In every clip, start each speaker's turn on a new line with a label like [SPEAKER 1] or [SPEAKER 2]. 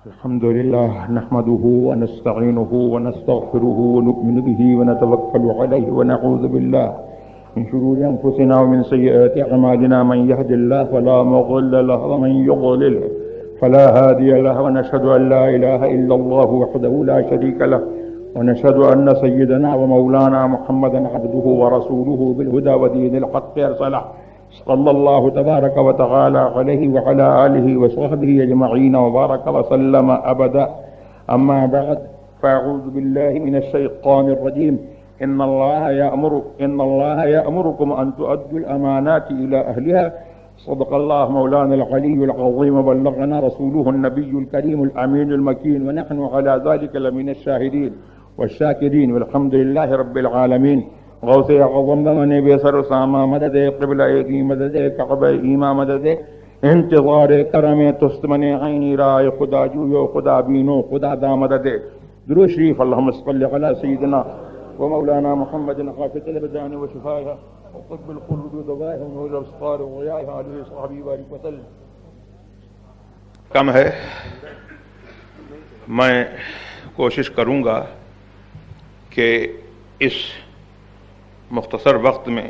[SPEAKER 1] الحمد لله نحمده ونستعينه ونستغفره ونؤمن به ونتوكل عليه ونعوذ بالله من شرور أنفسنا ومن سيئات أعمالنا من يهد الله فلا مضل له ومن يضلل فلا هادي له ونشهد أن لا إله إلا الله وحده لا شريك له ونشهد أن سيدنا ومولانا محمدا عبده ورسوله بالهدى ودين الحق أرسله صلى الله تبارك وتعالى عليه وعلى آله وصحبه أجمعين وبارك وسلم أبدا. أما بعد فأعوذ بالله من الشيطان الرجيم. إن الله يأمركم أن تؤدوا الأمانات إلى أهلها. صدق الله مولانا العلي العظيم وبلغنا رسوله النبي الكريم الأمين المكين ونحن على ذلك لمن الشاهدين والشاكرين والحمد لله رب العالمین. غوث اعظم من بے سر ساما مدد قبلہ کی مدد کعبہ ایما مدد انتظار کرم تست من عینی رائے خدا جویو خدا بینو خدا دا مدد. درود شریف اللہم صلی علی سیدنا و مولانا محمد خافت الابدان و شفائها وطب القلوب ودوائها ونور الابصار وغیائها علیہ صحابی بارک وسلم. کم ہے، میں کوشش کروں گا کہ اس مختصر وقت میں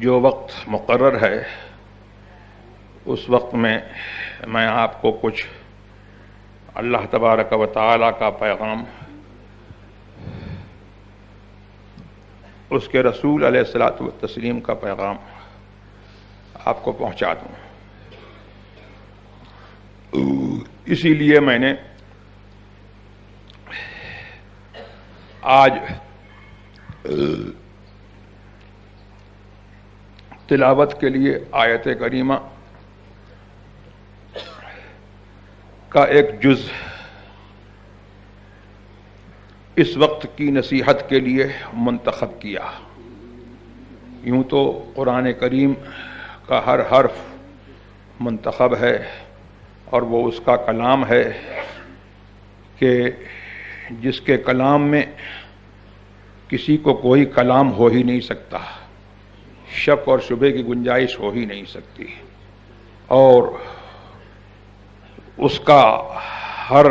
[SPEAKER 1] جو وقت مقرر ہے اس وقت میں آپ کو کچھ اللہ تبارک و تعالی کا پیغام، اس کے رسول علیہ الصلاۃ والتسلیم کا پیغام آپ کو پہنچا دوں. اسی لیے میں نے آج تلاوت کے لیے آیت کریمہ کا ایک جز اس وقت کی نصیحت کے لیے منتخب کیا. یوں تو قرآن کریم کا ہر حرف منتخب ہے اور وہ اس کا کلام ہے کہ جس کے کلام میں کسی کو کوئی کلام ہو ہی نہیں سکتا، شک اور شبہ کی گنجائش ہو ہی نہیں سکتی، اور اس کا ہر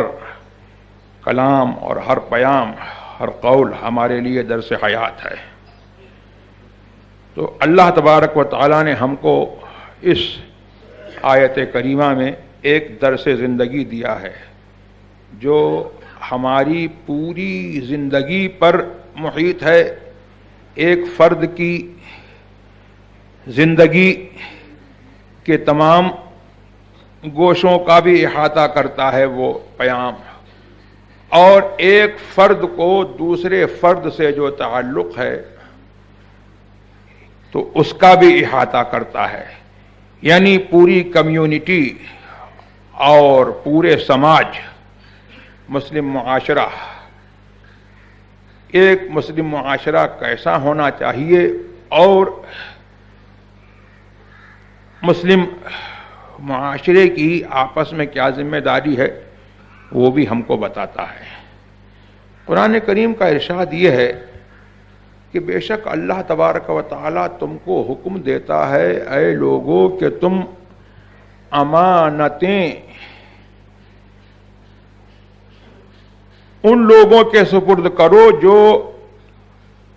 [SPEAKER 1] کلام اور ہر پیام، ہر قول ہمارے لیے درس حیات ہے. تو اللہ تبارک و تعالی نے ہم کو اس آیت کریمہ میں ایک درس زندگی دیا ہے جو ہماری پوری زندگی پر محیط ہے. ایک فرد کی زندگی کے تمام گوشوں کا بھی احاطہ کرتا ہے وہ پیام، اور ایک فرد کو دوسرے فرد سے جو تعلق ہے تو اس کا بھی احاطہ کرتا ہے. یعنی پوری کمیونٹی اور پورے سماج، مسلم معاشرہ، ایک مسلم معاشرہ کیسا ہونا چاہیے اور مسلم معاشرے کی آپس میں کیا ذمہ داری ہے وہ بھی ہم کو بتاتا ہے. قرآن کریم کا ارشاد یہ ہے کہ بے شک اللہ تبارک و تعالی تم کو حکم دیتا ہے اے لوگوں کہ تم امانتیں ان لوگوں کے سپرد کرو جو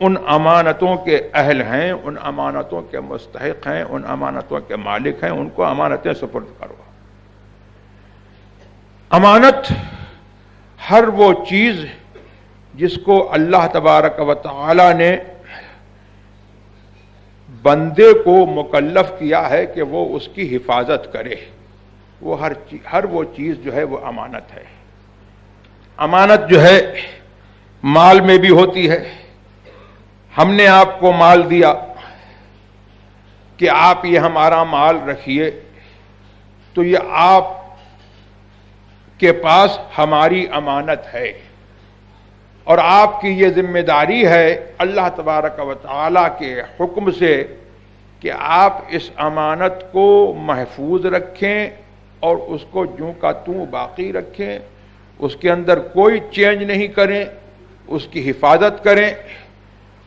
[SPEAKER 1] ان امانتوں کے اہل ہیں، ان امانتوں کے مستحق ہیں، ان امانتوں کے مالک ہیں، ان کو امانتیں سپرد کرو. امانت ہر وہ چیز جس کو اللہ تبارک و تعالی نے بندے کو مکلف کیا ہے کہ وہ اس کی حفاظت کرے، وہ ہر وہ چیز جو ہے وہ امانت ہے. امانت جو ہے مال میں بھی ہوتی ہے. ہم نے آپ کو مال دیا کہ آپ یہ ہمارا مال رکھیے، تو یہ آپ کے پاس ہماری امانت ہے، اور آپ کی یہ ذمہ داری ہے اللہ تبارک و تعالی کے حکم سے کہ آپ اس امانت کو محفوظ رکھیں اور اس کو جوں کا توں باقی رکھیں، اس کے اندر کوئی چینج نہیں کریں، اس کی حفاظت کریں.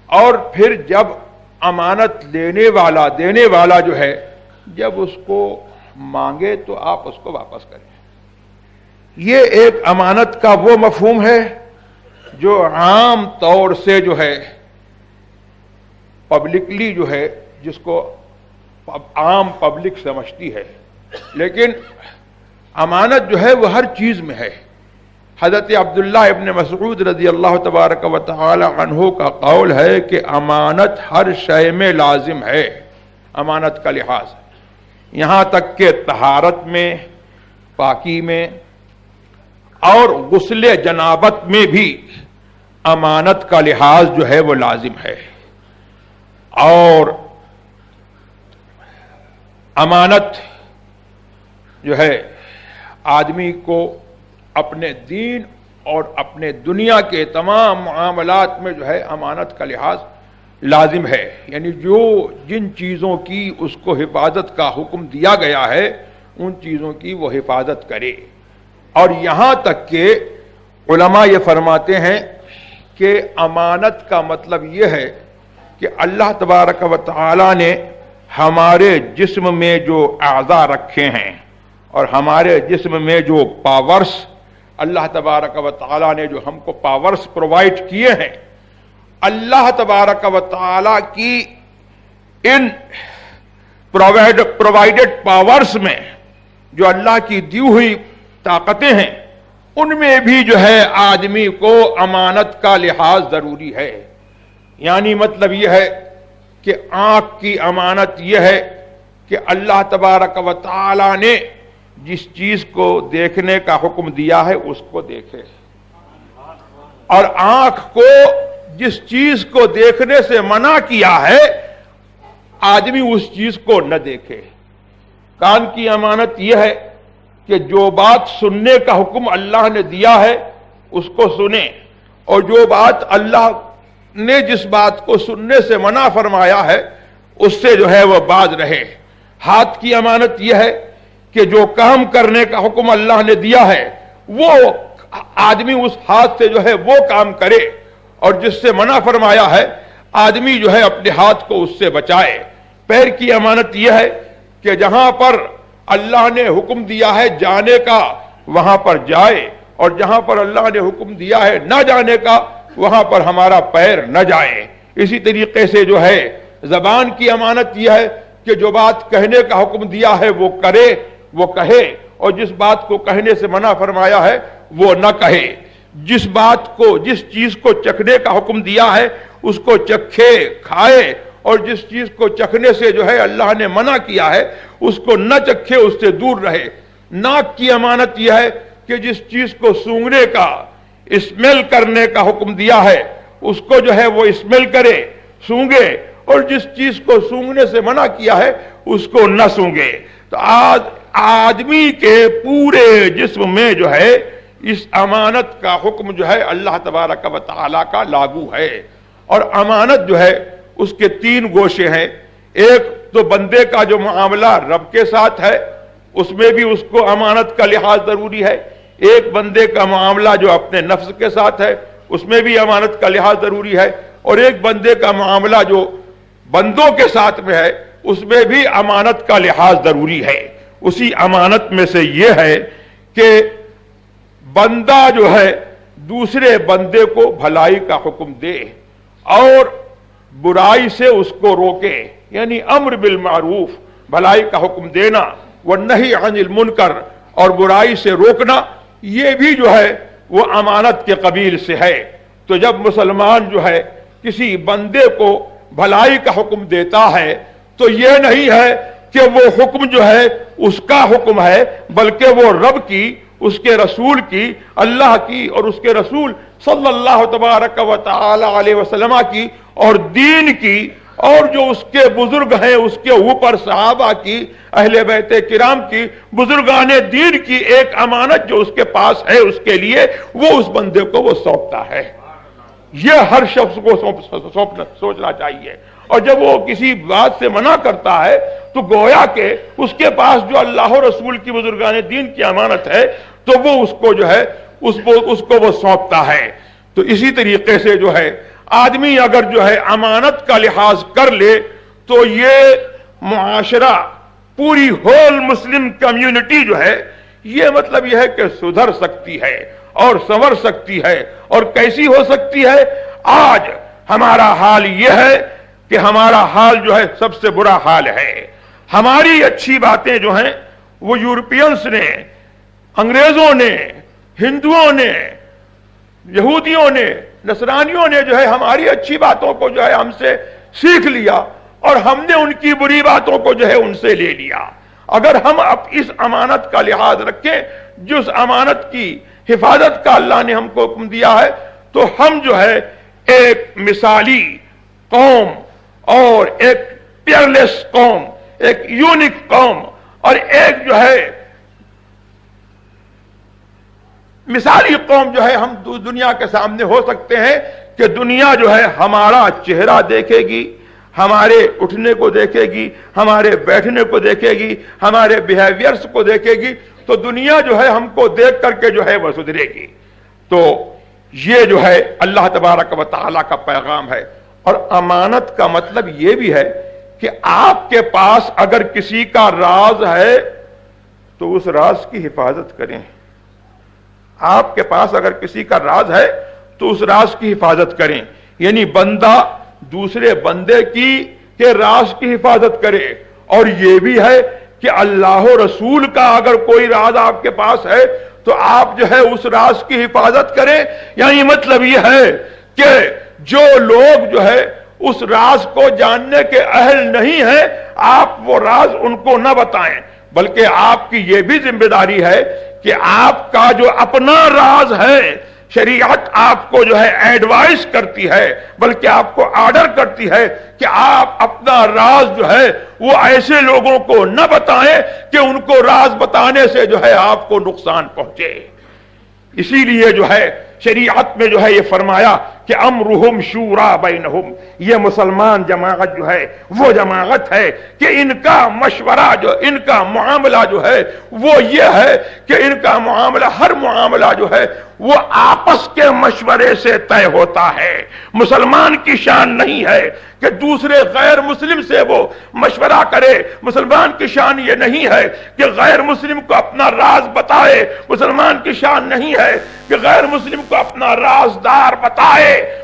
[SPEAKER 1] اور پھر جب امانت دینے والا جو ہے جب اس کو مانگے تو آپ اس کو واپس کریں. یہ ایک امانت کا وہ مفہوم ہے جو عام طور سے جو ہے پبلکلی جو ہے جس کو عام پبلک سمجھتی ہے، لیکن امانت جو ہے وہ ہر چیز میں ہے. حضرت عبداللہ ابن مسعود رضی اللہ تبارک و تعالی عنہ کا قول ہے کہ امانت ہر شے میں لازم ہے. امانت کا لحاظ یہاں تک کہ طہارت میں، پاکی میں اور غسل جنابت میں بھی امانت کا لحاظ جو ہے وہ لازم ہے. اور امانت جو ہے آدمی کو اپنے دین اور اپنے دنیا کے تمام معاملات میں جو ہے امانت کا لحاظ لازم ہے. یعنی جو جن چیزوں کی اس کو حفاظت کا حکم دیا گیا ہے ان چیزوں کی وہ حفاظت کرے. اور یہاں تک کہ علماء یہ فرماتے ہیں کہ امانت کا مطلب یہ ہے کہ اللہ تبارک و تعالی نے ہمارے جسم میں جو اعضاء رکھے ہیں اور ہمارے جسم میں جو پاورز اللہ تبارک و تعالی نے جو ہم کو پاورز پرووائڈ کیے ہیں، اللہ تبارک و تعالی کی ان پرووائڈڈ پاورز میں جو اللہ کی دی ہوئی طاقتیں ہیں ان میں بھی جو ہے آدمی کو امانت کا لحاظ ضروری ہے. یعنی مطلب یہ ہے کہ آنکھ کی امانت یہ ہے کہ اللہ تبارک و تعالی نے جس چیز کو دیکھنے کا حکم دیا ہے اس کو دیکھے، اور آنکھ کو جس چیز کو دیکھنے سے منع کیا ہے آدمی اس چیز کو نہ دیکھے. کان کی امانت یہ ہے کہ جو بات سننے کا حکم اللہ نے دیا ہے اس کو سنیں، اور جو بات اللہ نے جس بات کو سننے سے منع فرمایا ہے اس سے جو ہے وہ باز رہے. ہاتھ کی امانت یہ ہے کہ جو کام کرنے کا حکم اللہ نے دیا ہے وہ آدمی اس ہاتھ سے جو ہے وہ کام کرے، اور جس سے منع فرمایا ہے آدمی جو ہے اپنے ہاتھ کو اس سے بچائے. پیر کی امانت یہ ہے کہ جہاں پر اللہ نے حکم دیا ہے جانے کا وہاں پر جائے، اور جہاں پر اللہ نے حکم دیا ہے نہ جانے کا وہاں پر ہمارا پیر نہ جائے. اسی طریقے سے جو ہے زبان کی امانت یہ ہے کہ جو بات کہنے کا حکم دیا ہے وہ کرے، وہ کہے، اور جس بات کو کہنے سے منع فرمایا ہے وہ نہ کہے. جس بات کو، جس چیز کو چکھنے کا حکم دیا ہے اس کو چکھے، کھائے، اور جس چیز کو چکھنے سے جو ہے اللہ نے منع کیا ہے اس کو نہ چکھے، اس سے دور رہے. ناک کی امانت یہ ہے کہ جس چیز کو سونگنے کا، اسمیل کرنے کا حکم دیا ہے اس کو جو ہے وہ اسمیل کرے، سونگے، اور جس چیز کو سونگنے سے منع کیا ہے اس کو نہ سونگے. تو آدمی کے پورے جسم میں جو ہے اس امانت کا حکم جو ہے اللہ تبارک و تعالی کا لاگو ہے. اور امانت جو ہے اس کے تین گوشے ہیں. ایک تو بندے کا جو معاملہ رب کے ساتھ ہے اس میں بھی اس کو امانت کا لحاظ ضروری ہے. ایک بندے کا معاملہ جو اپنے نفس کے ساتھ ہے اس میں بھی امانت کا لحاظ ضروری ہے. اور ایک بندے کا معاملہ جو بندوں کے ساتھ میں ہے اس میں بھی امانت کا لحاظ ضروری ہے. اسی امانت میں سے یہ ہے کہ بندہ جو ہے دوسرے بندے کو بھلائی کا حکم دے اور برائی سے اس کو روکے. یعنی امر بالمعروف، بھلائی کا حکم دینا، والنہی عن المنکر، اور برائی سے روکنا، یہ بھی جو ہے وہ امانت کے قبیل سے ہے. تو جب مسلمان جو ہے کسی بندے کو بھلائی کا حکم دیتا ہے تو یہ نہیں ہے کہ وہ حکم جو ہے اس کا حکم ہے، بلکہ وہ رب کی، اس کے رسول کی، اللہ کی اور اس کے رسول صلی اللہ تبارک و تعالی علیہ وسلم کی اور دین کی، اور جو اس کے بزرگ ہیں اس کے اوپر صحابہ کی، اہل بیت کرام کی، بزرگان دین کی ایک امانت جو اس کے پاس ہے اس کے لیے وہ اس بندے کو وہ سونپتا ہے. یہ ہر شخص کو سوچنا چاہیے. اور جب وہ کسی بات سے منع کرتا ہے تو گویا کہ اس کے پاس جو اللہ و رسول کی، بزرگان دین کی امانت ہے تو وہ اس کو جو ہے اس کو وہ سونپتا ہے. تو اسی طریقے سے جو ہے آدمی اگر جو ہے امانت کا لحاظ کر لے تو یہ معاشرہ پوری ہول مسلم کمیونٹی جو ہے یہ مطلب یہ ہے کہ سدھر سکتی ہے اور سنور سکتی ہے. اور کیسی ہو سکتی ہے؟ آج ہمارا حال یہ ہے کہ ہمارا حال جو ہے سب سے برا حال ہے. ہماری اچھی باتیں جو ہیں وہ یورپینس نے، انگریزوں نے، ہندوؤں نے، یہودیوں نے، نصرانیوں نے جو ہے ہماری اچھی باتوں کو جو ہے ہم سے سیکھ لیا اور ہم نے ان کی بری باتوں کو جو ہے ان سے لے لیا. اگر ہم اب اس امانت کا لحاظ رکھیں، جس امانت کی حفاظت کا اللہ نے ہم کو حکم دیا ہے، تو ہم جو ہے ایک مثالی قوم اور ایک پیئرلیس قوم، ایک یونیک قوم اور ایک جو ہے مثالی قوم جو ہے ہم دنیا کے سامنے ہو سکتے ہیں کہ دنیا جو ہے ہمارا چہرہ دیکھے گی، ہمارے اٹھنے کو دیکھے گی، ہمارے بیٹھنے کو دیکھے گی، ہمارے بیہیویئرز کو دیکھے گی، تو دنیا جو ہے ہم کو دیکھ کر کے جو ہے وہ سدھرے گی. تو یہ جو ہے اللہ تبارک و تعالیٰ کا پیغام ہے. اور امانت کا مطلب یہ بھی ہے کہ آپ کے پاس اگر کسی کا راز ہے تو اس راز کی حفاظت کریں. آپ کے پاس اگر کسی کا راز ہے تو اس راز کی حفاظت کریں. یعنی بندہ دوسرے بندے کے راز کی حفاظت کرے. اور یہ بھی ہے کہ اللہ و رسول کا اگر کوئی راز آپ کے پاس ہے تو آپ جو ہے اس راز کی حفاظت کریں. یعنی مطلب یہ ہے کہ جو لوگ جو ہے اس راز کو جاننے کے اہل نہیں ہیں، آپ وہ راز ان کو نہ بتائیں، بلکہ آپ کی یہ بھی ذمہ داری ہے کہ آپ کا جو اپنا راز ہے، شریعت آپ کو جو ہے ایڈوائز کرتی ہے، بلکہ آپ کو آرڈر کرتی ہے کہ آپ اپنا راز جو ہے وہ ایسے لوگوں کو نہ بتائیں کہ ان کو راز بتانے سے جو ہے آپ کو نقصان پہنچے. اسی لیے جو ہے شریعت میں جو ہے یہ فرمایا کہ امرہم شورا بینہم، یہ مسلمان جماعت جو ہے وہ جماعت ہے کہ ان کا مشورہ جو، ان کا معاملہ جو ہے وہ یہ ہے کہ ان کا معاملہ، ہر معاملہ جو ہے وہ آپس کے مشورے سے طے ہوتا ہے. مسلمان کی شان نہیں ہے کہ دوسرے غیر مسلم سے وہ مشورہ کرے. مسلمان کی شان یہ نہیں ہے کہ غیر مسلم کو اپنا راز بتائے. مسلمان کی شان نہیں ہے کہ غیر مسلم کو اپنا رازدار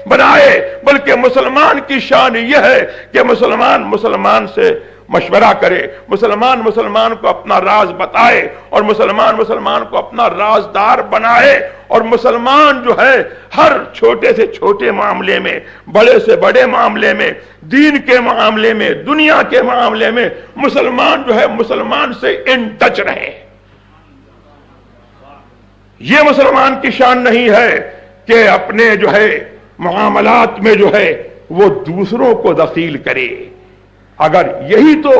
[SPEAKER 1] بنائے، بلکہ مسلمان کی شان یہ ہے کہ مسلمان سے مشورہ کرے، مسلمان کو اپنا راز بتائے اور مسلمان کو اپنا رازدار بنائے. اور مسلمان جو ہے ہر چھوٹے سے چھوٹے معاملے میں، بڑے سے بڑے معاملے میں، دین کے معاملے میں، دنیا کے معاملے میں مسلمان جو ہے مسلمان سے ان ٹچ رہے. یہ مسلمان کی شان نہیں ہے کہ اپنے جو ہے معاملات میں جو ہے وہ دوسروں کو دخیل کرے. اگر یہی تو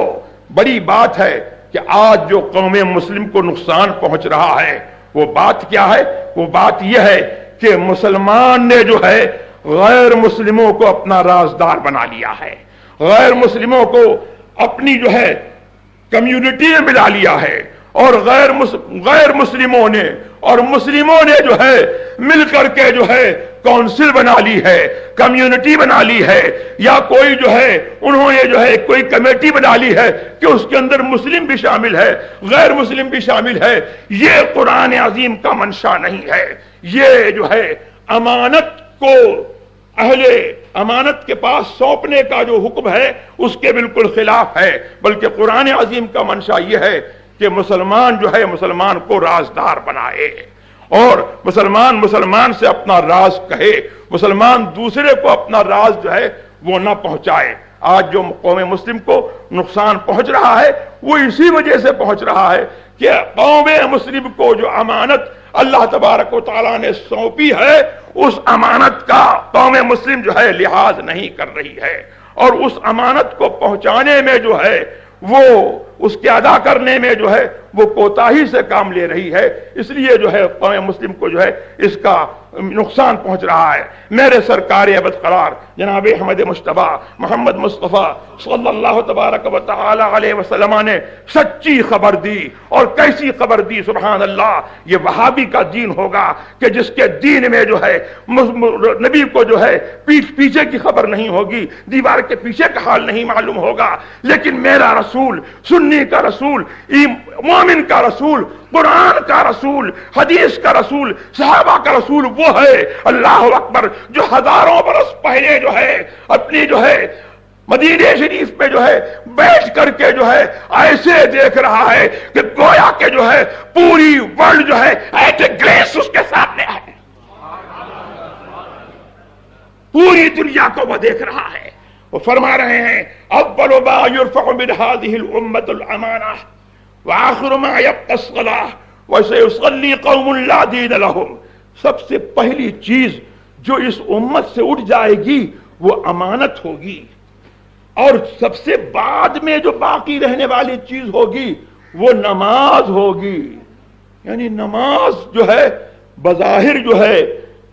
[SPEAKER 1] بڑی بات ہے کہ آج جو قوم مسلم کو نقصان پہنچ رہا ہے، وہ بات کیا ہے؟ وہ بات یہ ہے کہ مسلمان نے جو ہے غیر مسلموں کو اپنا رازدار بنا لیا ہے، غیر مسلموں کو اپنی جو ہے کمیونٹی میں ملا لیا ہے، اور غیر مسلموں نے اور مسلموں نے جو ہے مل کر کے جو ہے کونسل بنا لی ہے، کمیونٹی بنا لی ہے، یا کوئی جو ہے انہوں نے جو ہے کوئی کمیٹی بنا لی ہے کہ اس کے اندر مسلم بھی شامل ہے، غیر مسلم بھی شامل ہے. یہ قرآن عظیم کا منشا نہیں ہے. یہ جو ہے امانت کو اہل امانت کے پاس سونپنے کا جو حکم ہے اس کے بالکل خلاف ہے. بلکہ قرآن عظیم کا منشا یہ ہے کہ مسلمان جو ہے مسلمان کو رازدار بنائے، اور مسلمان سے اپنا راز کہے، مسلمان دوسرے کو اپنا راز جو ہے وہ نہ پہنچائے. آج جو قوم مسلم کو نقصان پہنچ رہا ہے وہ اسی وجہ سے پہنچ رہا ہے کہ قوم مسلم کو جو امانت اللہ تبارک و تعالیٰ نے سونپی ہے اس امانت کا قوم مسلم جو ہے لحاظ نہیں کر رہی ہے، اور اس امانت کو پہنچانے میں جو ہے وہ اس کے ادا کرنے میں جو ہے وہ کوتاہی سے کام لے رہی ہے. اس لیے جو ہے قوم مسلم کو جو ہے اس کا نقصان پہنچ رہا ہے. میرے سرکار ابد قرار جناب احمد مجتبی محمد مصطفیٰ صلی اللہ تبارک و تعالی علیہ وسلم نے سچی خبر دی. اور کیسی خبر دی؟ سبحان اللہ. یہ وہابی کا دین ہوگا کہ جس کے دین میں جو ہے نبی کو جو ہے پیچھے کی خبر نہیں ہوگی، دیوار کے پیچھے کا حال نہیں معلوم ہوگا، لیکن میرا رسول سنی کا رسول، مومن کا رسول، قرآن کا رسول، حدیث کا رسول، صحابہ کا رسول وہ ہے اللہ اکبر جو ہزاروں برس پہلے جو ہے اپنی جو ہے مدینہ شریف پہ جو ہے بیٹھ کر کے جو ہے ایسے دیکھ رہا ہے کہ گویا کہ جو ہے پوری ورلڈ جو ہے ایٹ اے گلیس اس کے سامنے ہے، پوری دنیا کو وہ دیکھ رہا ہے۔ وہ فرما رہے ہیں اول ما يرفع من هذه الامه الامانه واخر ما يبقى الصلاه وسيصلي قوم لا دين لهم، سب سے پہلی چیز جو اس امت سے اٹھ جائے گی وہ امانت ہوگی، اور سب سے بعد میں جو باقی رہنے والی چیز ہوگی وہ نماز ہوگی۔ یعنی نماز جو ہے بظاہر جو ہے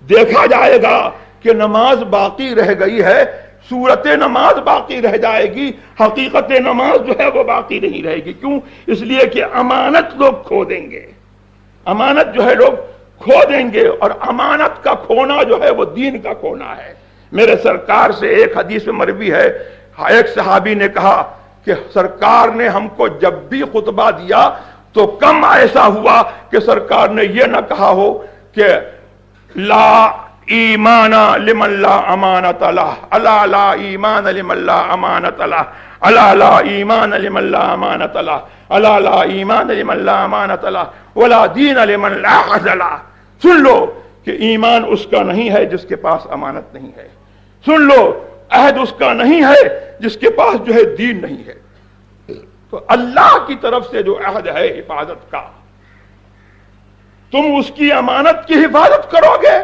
[SPEAKER 1] دیکھا جائے گا کہ نماز باقی رہ گئی ہے، صورت نماز باقی رہ جائے گی، حقیقت نماز جو ہے وہ باقی نہیں رہے گی۔ کیوں؟ اس لیے کہ امانت لوگ کھو دیں گے، امانت جو ہے لوگ کھو دیں گے، اور امانت کا کھونا جو ہے وہ دین کا کھونا ہے۔ میرے سرکار سے ایک حدیث میں مروی ہے، ایک صحابی نے کہا کہ سرکار نے ہم کو جب بھی خطبہ دیا تو کم ایسا ہوا کہ سرکار نے یہ نہ کہا ہو کہ لا ایمان لمن لا امانت لہ، الا لا ایمان لمن لا امانت لہ، الا لا ایمان لمن لا امانت لہ، الا لا ایمان لمن لا امانت لہ، ولا دین لمن لا عہد لہ۔ سن لو کہ ایمان اس کا نہیں ہے جس کے پاس امانت نہیں ہے، سن لو عہد اس کا نہیں ہے جس کے پاس جو ہے دین نہیں ہے۔ تو اللہ کی طرف سے جو عہد ہے حفاظت کا، تم اس کی امانت کی حفاظت کرو گے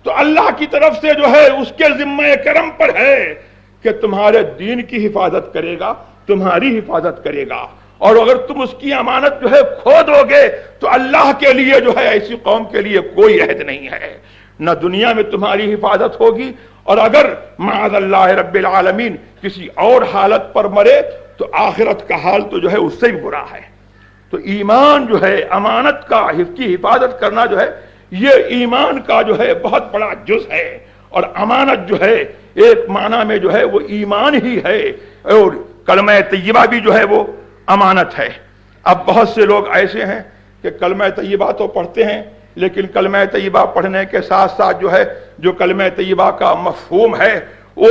[SPEAKER 1] تو اللہ کی طرف سے جو ہے اس کے ذمہ کرم پر ہے کہ تمہارے دین کی حفاظت کرے گا، تمہاری حفاظت کرے گا۔ اور اگر تم اس کی امانت جو ہے کھو دو گے تو اللہ کے لیے جو ہے ایسی قوم کے لیے کوئی عہد نہیں ہے، نہ دنیا میں تمہاری حفاظت ہوگی، اور اگر معاذ اللہ رب العالمین کسی اور حالت پر مرے تو آخرت کا حال تو جو ہے اس سے بھی برا ہے۔ تو ایمان جو ہے امانت کا کی حفاظت کرنا جو ہے یہ ایمان کا جو ہے بہت بڑا جز ہے، اور امانت جو ہے ایک معنی میں جو ہے وہ ایمان ہی ہے، اور کلمہ طیبہ بھی جو ہے وہ امانت ہے۔ اب بہت سے لوگ ایسے ہیں کہ کلمہ طیبہ تو پڑھتے ہیں لیکن کلمہ طیبہ پڑھنے کے ساتھ ساتھ جو ہے جو کلمہ طیبہ کا مفہوم ہے وہ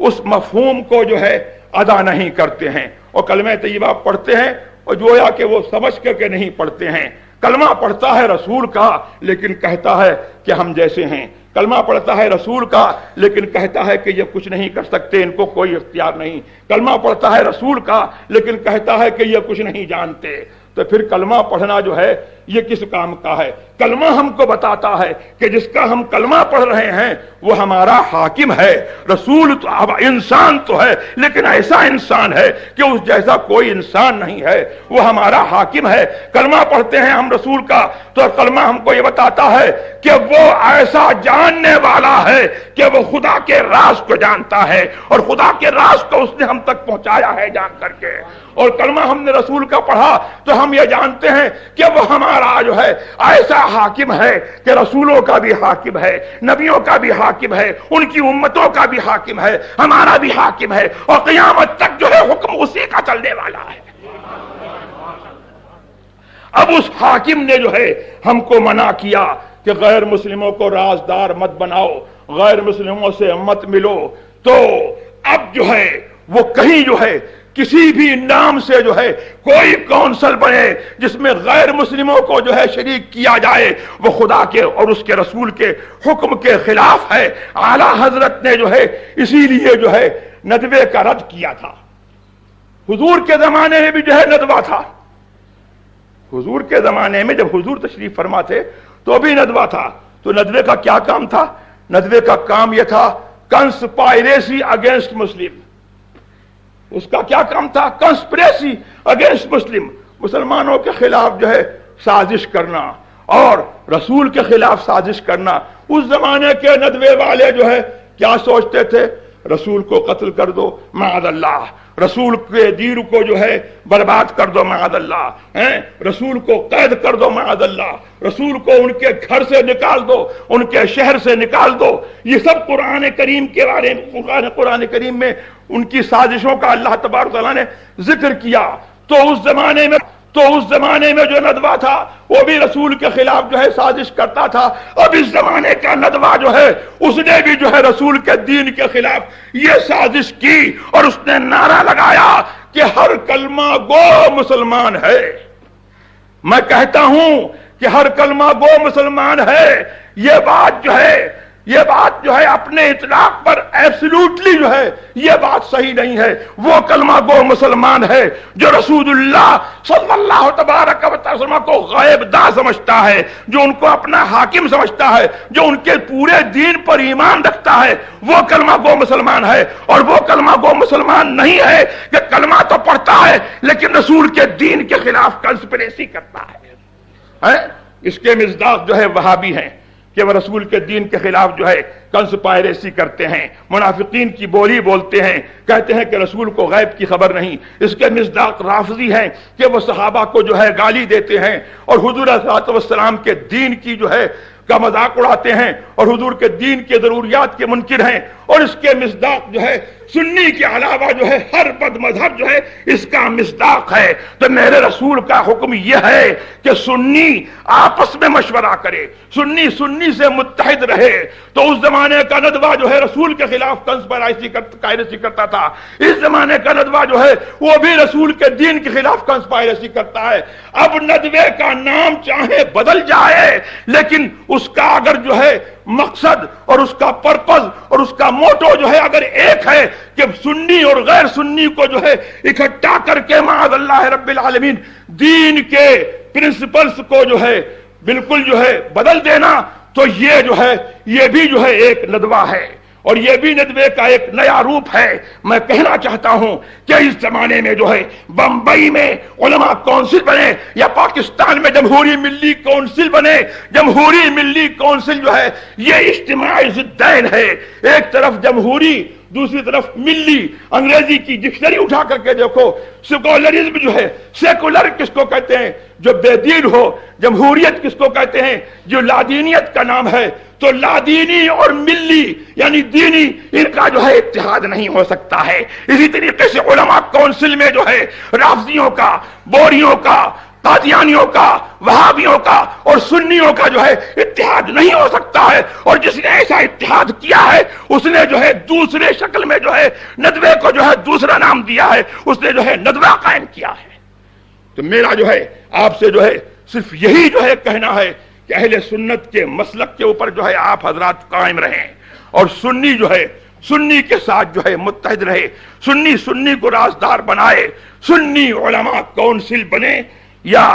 [SPEAKER 1] اس مفہوم کو جو ہے ادا نہیں کرتے ہیں، اور کلمہ طیبہ پڑھتے ہیں اور گویا کہ وہ سمجھ کر کے نہیں پڑھتے ہیں۔ کلمہ پڑھتا ہے رسول کا لیکن کہتا ہے کہ ہم جیسے ہیں، کلمہ پڑھتا ہے رسول کا لیکن کہتا ہے کہ یہ کچھ نہیں کر سکتے، ان کو کوئی اختیار نہیں، کلمہ پڑھتا ہے رسول کا لیکن کہتا ہے کہ یہ کچھ نہیں جانتے۔ تو پھر کلمہ پڑھنا جو ہے یہ کس کام کا ہے؟ کلمہ ہم کو بتاتا ہے کہ جس کا ہم کلمہ پڑھ رہے ہیں وہ ہمارا حاکم ہے۔ رسول تو اب انسان تو ہے لیکن ایسا انسان ہے کہ اس جیسا کوئی انسان نہیں ہے، وہ ہمارا حاکم ہے۔ کلمہ پڑھتے ہیں ہم رسول کا تو کلمہ ہم کو یہ بتاتا ہے کہ وہ ایسا جاننے والا ہے کہ وہ خدا کے راز کو جانتا ہے، اور خدا کے راز کو اس نے ہم تک پہنچایا ہے جان کر کے۔ اور کلمہ ہم نے رسول کا پڑھا تو ہم یہ جانتے ہیں کہ وہ ہمارا جو ہے ایسا حاکم ہے کہ رسولوں کا بھی حاکم ہے، نبیوں کا بھی حاکم ہے، ان کی امتوں کا بھی حاکم ہے، ہمارا بھی حاکم ہے، اور قیامت تک جو ہے حکم اسی کا چلنے والا ہے۔ اب اس حاکم نے جو ہے ہم کو منع کیا کہ غیر مسلموں کو رازدار مت بناؤ، غیر مسلموں سے مت ملو، تو اب جو ہے وہ کہیں جو ہے کسی بھی نام سے جو ہے کوئی کونسل بنے جس میں غیر مسلموں کو جو ہے شریک کیا جائے وہ خدا کے اور اس کے رسول کے حکم کے خلاف ہے۔ اعلیٰ حضرت نے جو ہے اسی لیے جو ہے ندوے کا رد کیا تھا۔ حضور کے زمانے میں بھی جو ہے ندوہ تھا، حضور کے زمانے میں جب حضور تشریف فرما تھے تو بھی ندوہ تھا۔ تو ندوے کا کیا کام تھا؟ ندوے کا کام یہ تھا کنسپائریسی اگینسٹ مسلم۔ اس کا کیا کام تھا؟ کنسپریسی اگینسٹ مسلم، مسلمانوں کے خلاف جو ہے سازش کرنا اور رسول کے خلاف سازش کرنا۔ اس زمانے کے ندوے والے جو ہے کیا سوچتے تھے؟ رسول کو قتل کر دو معاذ اللہ، رسول کے دین کو جو ہے برباد کر دو معاذ اللہ، رسول کو قید کر دو معاذ اللہ، رسول کو ان کے گھر سے نکال دو، ان کے شہر سے نکال دو۔ یہ سب قرآن کریم کے بارے میں قرآن کریم میں ان کی سازشوں کا اللہ تبارک و تعالیٰ نے ذکر کیا۔ تو اس زمانے میں جو ندوہ تھا وہ بھی رسول کے خلاف جو ہے سازش کرتا تھا. اب اس زمانے کا ندوہ جو ہے اس نے بھی جو ہے رسول کے دین کے خلاف یہ سازش کی اور اس نے نعرہ لگایا کہ ہر کلمہ گو مسلمان ہے. میں کہتا ہوں کہ ہر کلمہ گو مسلمان ہے. یہ بات جو ہے اپنے اطلاق پر ایبسلوٹلی جو ہے یہ بات صحیح نہیں ہے. وہ کلمہ گو مسلمان ہے جو رسول اللہ صلی اللہ تبارک و تعالی کو غیب داں سمجھتا ہے, جو ان کو اپنا حاکم سمجھتا ہے, جو ان کے پورے دین پر ایمان رکھتا ہے, وہ کلمہ گو مسلمان ہے. اور وہ کلمہ گو مسلمان نہیں ہے کہ کلمہ تو پڑھتا ہے لیکن رسول کے دین کے خلاف کنسپریسی کرتا ہے. اس کے مصداق جو ہے وہابی ہیں کہ وہ رسول کے دین کے خلاف جو ہے کنسپائریسی کرتے ہیں, منافقین کی بولی بولتے ہیں, کہتے ہیں کہ رسول کو غیب کی خبر نہیں. اس کے مصداق رافضی ہیں کہ وہ صحابہ کو جو ہے گالی دیتے ہیں اور حضور صلی اللہ علیہ وسلم کے دین کی جو ہے کا مذاق اڑاتے ہیں اور حضور کے دین کے ضروریات کے منکر ہیں. اور اس کے مصداق جو ہے سنی کے علاوہ جو ہے ہر بد مذہب جو ہے اس کا مصداق ہے. تو میرے رسول کا حکم یہ ہے کہ سنی آپس میں مشورہ کرے, سنی سے متحد رہے. تو اس زمانے کا ندوہ جو ہے رسول کے خلاف کنسپائریسی کرتا تھا, اس زمانے کا ندوہ جو ہے وہ بھی رسول کے دین کے خلاف کنسپائریسی کرتا ہے. اب ندوے کا نام چاہے بدل جائے لیکن اس کا اگر جو ہے مقصد اور اس کا پرپز اور اس کا موٹو جو ہے اگر ایک ہے کہ سنی اور غیر سنی کو جو ہے اکٹھا کر کے معاذ اللہ رب العالمین دین کے پرنسپلز کو جو ہے بالکل جو ہے بدل دینا, تو یہ جو ہے یہ بھی جو ہے ایک ندوہ ہے اور یہ بھی ندوے کا ایک نیا روپ ہے. میں کہنا چاہتا ہوں کہ اس زمانے میں جو ہے بمبئی میں علماء کونسل بنے یا پاکستان میں جمہوری ملی کونسل بنے, جمہوری ملی کونسل جو ہے یہ اجتماعی ضدین ہے. ایک طرف جمہوری دوسری طرف ملی. انگریزی کی ڈکشنری اٹھا کر کے دیکھو, سیکولرزم جو ہے, سیکولر کس کو کہتے ہیں جو بے دین ہو, جمہوریت کس کو کہتے ہیں جو لادینیت کا نام ہے. تو لادینی اور ملی یعنی دینی ان کا جو ہے اتحاد نہیں ہو سکتا ہے. اسی طریقے سے علماء کونسل میں جو ہے رافضیوں کا, بوریوں کا, قادیانیوں کا, وہابیوں کا اور سنیوں کا جو ہے اتحاد نہیں ہو سکتا ہے. اور جس نے ایسا اتحاد کیا ہے اس نے جو ہے دوسرے شکل میں جو ہے ندوے کو جو ہے دوسرا نام دیا ہے, اس نے جو ہے ندوہ قائم کیا ہے. تو میرا جو ہے آپ سے جو ہے صرف یہی جو ہے کہنا ہے کہ اہل سنت کے مسلک کے اوپر جو ہے آپ حضرات قائم رہیں اور سنی جو ہے سنی کے ساتھ جو ہے متحد رہے, سنی کو رازدار بنائے. سنی علماء کونسل بنے یا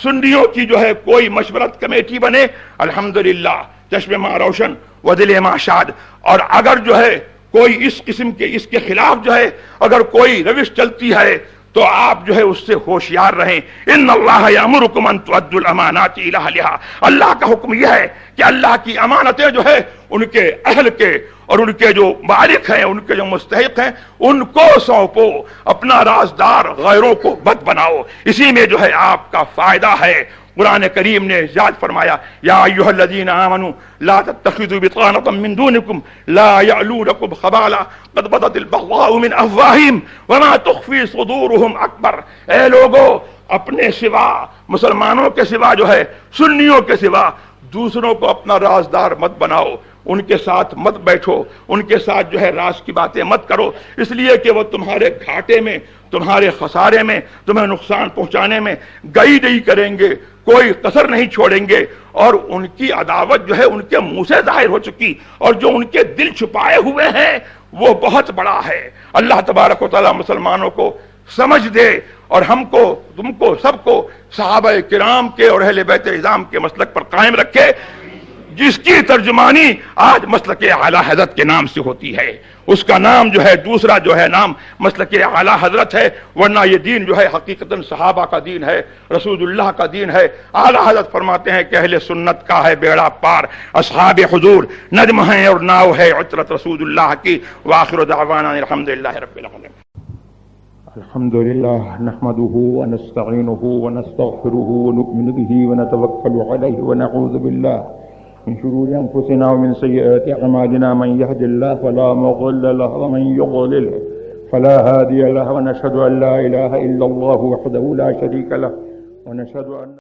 [SPEAKER 1] سنیوں کی جو ہے کوئی مشورت کمیٹی بنے, الحمدللہ چشم ماں روشن و دل ماں شاد. اور اگر جو ہے کوئی اس قسم کے اس کے خلاف جو ہے اگر کوئی روش چلتی ہے تو آپ جو ہے اس سے ہوشیار رہیں. ان اللہ یامرکم ان تؤدوا الامانات الی اہلھا, اللہ کا حکم یہ ہے کہ اللہ کی امانتیں جو ہے ان کے اہل کے اور ان کے جو مالک ہیں, ان کے جو مستحق ہیں, ان کو سونپو. اپنا رازدار غیروں کو مت بناؤ, اسی میں جو ہے آپ کا فائدہ ہے. قرآن کریم نے ارشاد فرمایا یا ایھا الذین آمنوا لا تتخذوا بطانة من دونکم لا یعلونکم خبالا قد بدت البغضاء من افواہہم وما تخفی صدورہم اکبر. اے لوگو, اپنے سوا مسلمانوں کے سوا جو ہے سنیوں کے سوا دوسروں کو اپنا رازدار مت بناؤ, ان کے ساتھ مت بیٹھو, ان کے ساتھ جو ہے راز کی باتیں مت کرو, اس لیے کہ وہ تمہارے گھاٹے میں, تمہارے خسارے میں, تمہیں نقصان پہنچانے میں گئی نہیں کریں گے, کوئی کسر نہیں چھوڑیں گے. اور ان کی عداوت جو ہے ان کے منہ سے ظاہر ہو چکی اور جو ان کے دل چھپائے ہوئے ہیں وہ بہت بڑا ہے. اللہ تبارک و تعالی مسلمانوں کو سمجھ دے اور ہم کو, تم کو, سب کو صحابہ کرام کے اور اہل بیت اعظام کے مسلک پر قائم رکھے, جس کی ترجمانی آج مسلک اعلی حضرت کے نام سے ہوتی ہے. اس کا نام جو ہے دوسرا جو ہے نام مسلک اعلی حضرت ہے, ورنہ یہ دین جو ہے حقیقتاً صحابہ کا دین ہے, رسول اللہ کا دین ہے. اعلی حضرت فرماتے ہیں کہ اہل سنت کا ہے بیڑا پار, اصحاب حضور نجم ہیں اور ناؤ ہے عطرت رسول اللہ کی. وآخر دعوانا الحمدللہ رب العالمین.
[SPEAKER 2] الحمدللہ نحمده ونستعینه ونستغفره ونؤمن به ونتوکل علیہ ونعوذ باللہ من شرور انفسنا ومن سیئات اعمالنا. من يهد الله فلا مضل له ومن يضلل
[SPEAKER 1] فلا هادي له، ونشهد أن لا إله إلا الله وحده لا شريك له، ونشهد أن